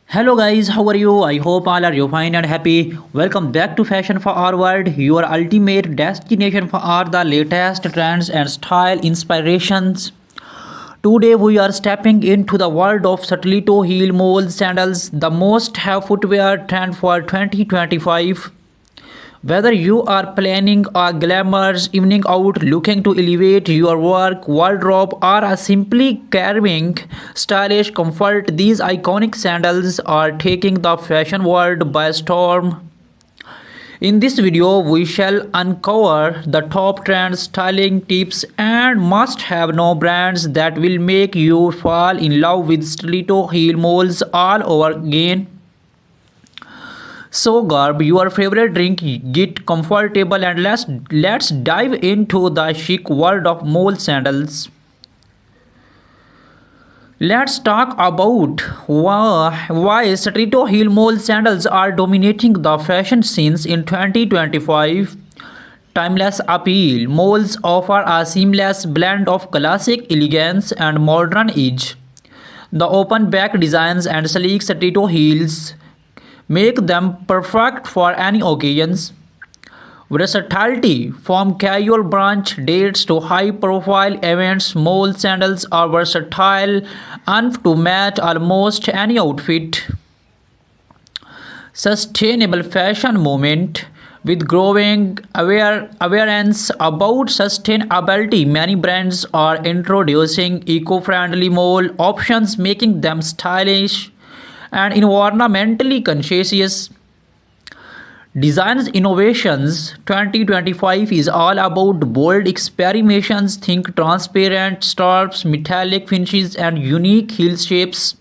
Hello guys, how are you? I hope all are you fine and happy. Welcome back to Fashion for Our World, your ultimate destination for all the latest trends and style inspirations. Today we are stepping into the world of Satellito heel mole sandals, the most have footwear trend for 2025. Whether you are planning a glamorous evening out, looking to elevate your work wardrobe, or are simply carving stylish comfort, these iconic sandals are taking the fashion world by storm. In this video, we shall uncover the top trends, styling tips, and must-have no brands that will make you fall in love with stiletto heel moles all over again. So grab your favorite drink, get comfortable, and let's dive into the chic world of mole sandals. Let's talk about why Strito heel mole sandals are dominating the fashion scenes in 2025. Timeless appeal. Moles offer a seamless blend of classic elegance and modern edge. The open back designs and sleek Strito heels make them perfect for any occasions. Versatility. From casual brunch dates to high profile events, mole sandals are versatile enough to match almost any outfit. Sustainable fashion movement. With growing awareness about sustainability, many brands are introducing eco-friendly mole options, making them stylish and environmentally conscious. Designs innovations 2025 is all about bold experimentations. Think transparent straps, metallic finishes, and unique heel shapes.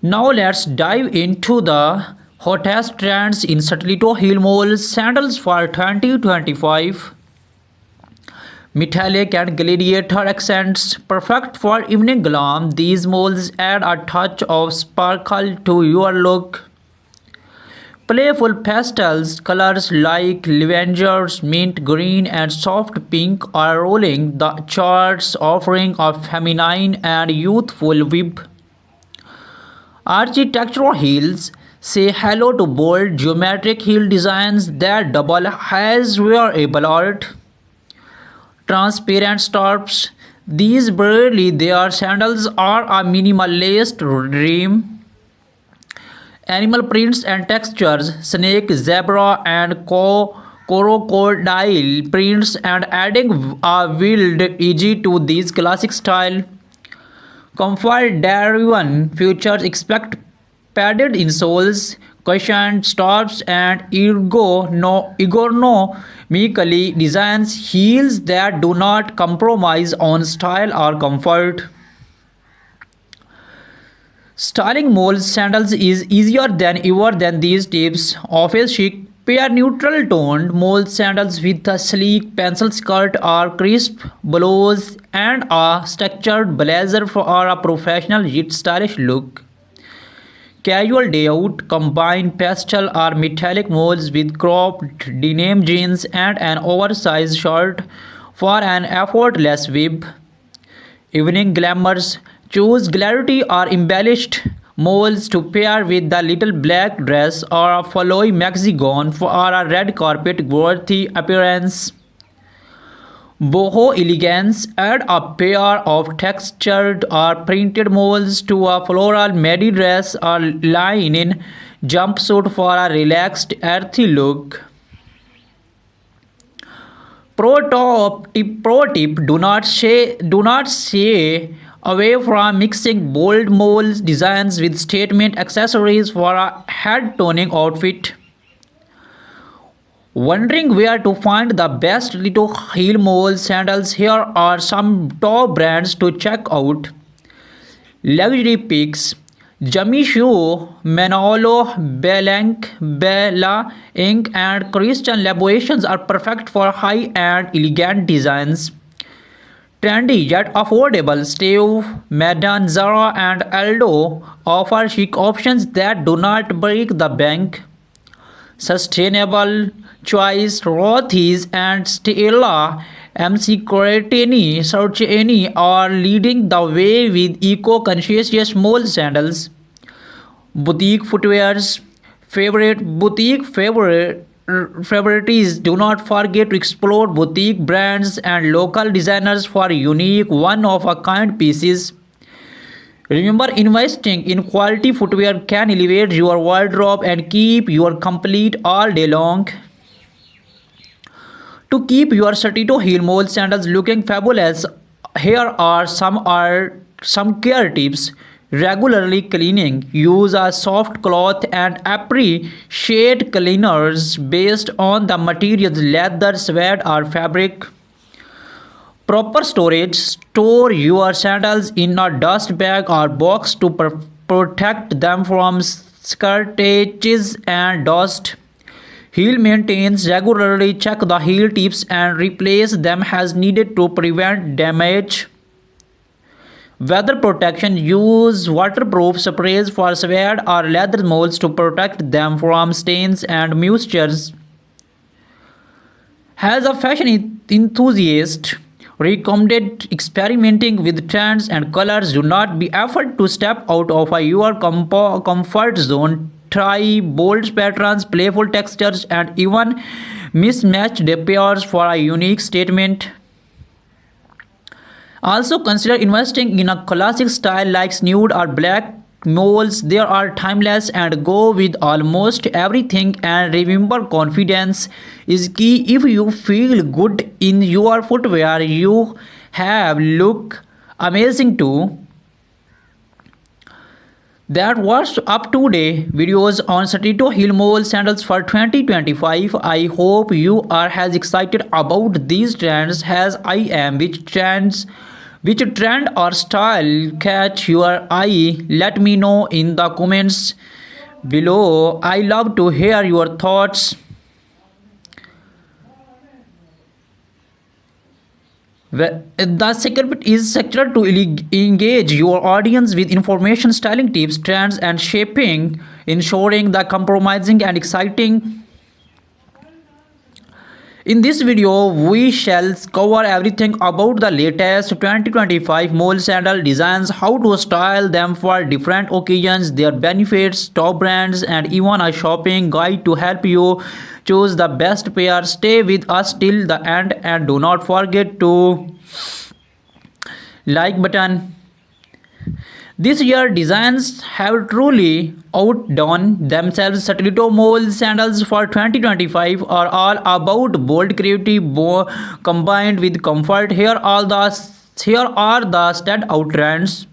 Now let's dive into the hottest trends in Satellito heel mole sandals for 2025. Metallic and gladiator accents, perfect for evening glam. These molds add a touch of sparkle to your look. Playful pastels colors like lavender, mint green, and soft pink are rolling the charts, offering a feminine and youthful vibe. Architectural heels say hello to bold geometric heel designs that double as wearable art. Transparent straps. These barely their sandals are a minimalist dream. Animal prints and textures, snake, zebra, and crocodile prints, and adding a wild edge to these classic style. Comfort driven features expect padded insoles, cushioned straps, and ergonomically designed heels that do not compromise on style or comfort. Styling mole sandals is easier than ever than these tips. Office chic. Pair neutral toned mole sandals with a sleek pencil skirt or crisp blouse and a structured blazer for a professional yet stylish look. Casual day out. Combine pastel or metallic moles with cropped denim jeans and an oversized shirt for an effortless vibe. Evening glamours. Choose clarity or embellished moles to pair with the little black dress or a flowy maxi gown for a red carpet worthy appearance. Boho elegance. Add a pair of textured or printed moles to a floral midi dress or linen jumpsuit for a relaxed, earthy look. Pro tip: do not shy away from mixing bold mold designs with statement accessories for a head toning outfit. Wondering where to find the best little heel mole sandals? Here are some top brands to check out. Luxury picks. Jamishu, Manolo, Belanc, Bella Inc. and Christian Laborations are perfect for high-end elegant designs. Trendy yet affordable. Steve Madden, Zara, and Aldo offer chic options that do not break the bank. Sustainable choice. Rothy's and Stella MC Sarcheni are leading the way with eco-conscious mole sandals. Boutique footwear's favorite favorites. Do not forget to explore boutique brands and local designers for unique one-of-a-kind pieces. Remember, investing in quality footwear can elevate your wardrobe and keep you complete all day long. To keep your Satito heel mole sandals looking fabulous, here are some care tips. Regularly cleaning. Use a soft cloth and appreciate cleaners based on the materials leather, suede, or fabric. Proper storage. Store your sandals in a dust bag or box to protect them from scratches and dust. Heel maintains. Regularly check the heel tips and replace them as needed to prevent damage. Weather protection. Use waterproof sprays for suede or leather molds to protect them from stains and moistures. As a fashion enthusiast, recommended experimenting with trends and colors. Do not be afraid to step out of your comfort zone. Try bold patterns, playful textures, and even mismatched pairs for a unique statement. Also consider investing in a classic style like nude or black moles. They are timeless and go with almost everything. And remember, confidence is key. If you feel good in your footwear, you have look amazing too. That was up today videos on Satito Heel Mole sandals for 2025. I hope you are as excited about these trends as I am. Which trend or style catch your eye? Let me know in the comments below. I love to hear your thoughts. The secret is sector to engage your audience with information, styling tips, trends, and shaping, ensuring the compromising and exciting. In this video, we shall cover everything about the latest 2025 mole sandal designs, how to style them for different occasions, their benefits, top brands, and even a shopping guide to help you choose the best pair. Stay with us till the end and do not forget to like button. This year designs have truly outdone themselves. Satellito Mole sandals for 2025 are all about bold creativity combined with comfort. Here are the standout trends.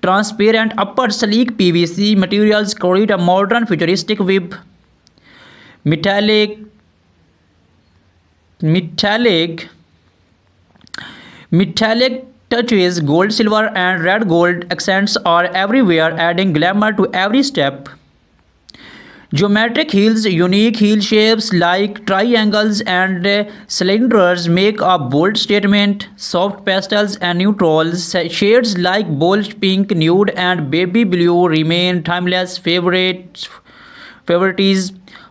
Transparent upper sleek PVC materials create a modern futuristic web. Metallic metallic Metallic touches, gold, silver, and red gold accents are everywhere, adding glamour to every step. Geometric heels, unique heel shapes like triangles and cylinders make a bold statement. Soft pastels and neutrals, shades like bold pink, nude, and baby blue remain timeless favorites.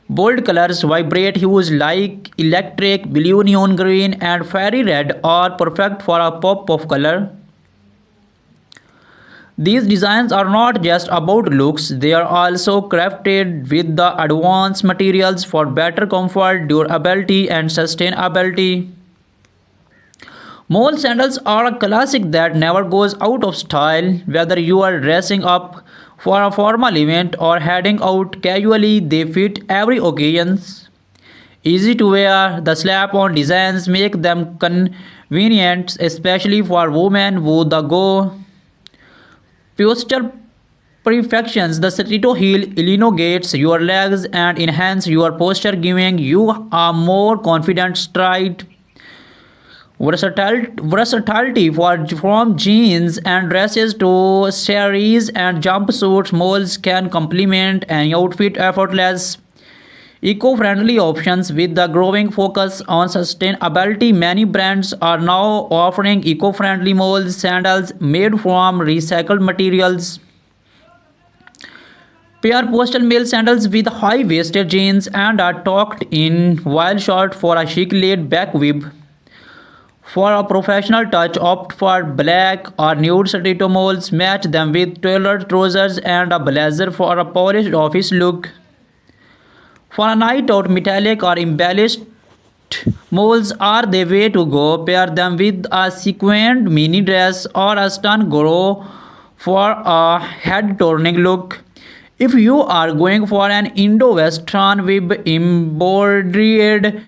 Bold colors, vibrant hues like electric blue, neon green, and fairy red are perfect for a pop of color. These designs are not just about looks, they are also crafted with the advanced materials for better comfort, durability, and sustainability. Mole sandals are a classic that never goes out of style. Whether you are dressing up for a formal event or heading out casually, they fit every occasion. Easy to wear, the slap-on designs make them convenient, especially for women who go posture perfections. The Satito heel elongates your legs and enhance your posture, giving you a more confident stride. Versatility from jeans and dresses to saris and jumpsuits, moles can complement an outfit effortless. Eco-friendly options. With the growing focus on sustainability, many brands are now offering eco-friendly mole sandals made from recycled materials. Pair postal male sandals with high-waisted jeans and are tucked in while short for a chic laid-back web. For a professional touch, opt for black or nude stiletto moles. Match them with tailored trousers and a blazer for a polished office look. For a night out, metallic or embellished moles are the way to go. Pair them with a sequined mini dress or a stun glow for a head-turning look. If you are going for an Indo-Western with embroidered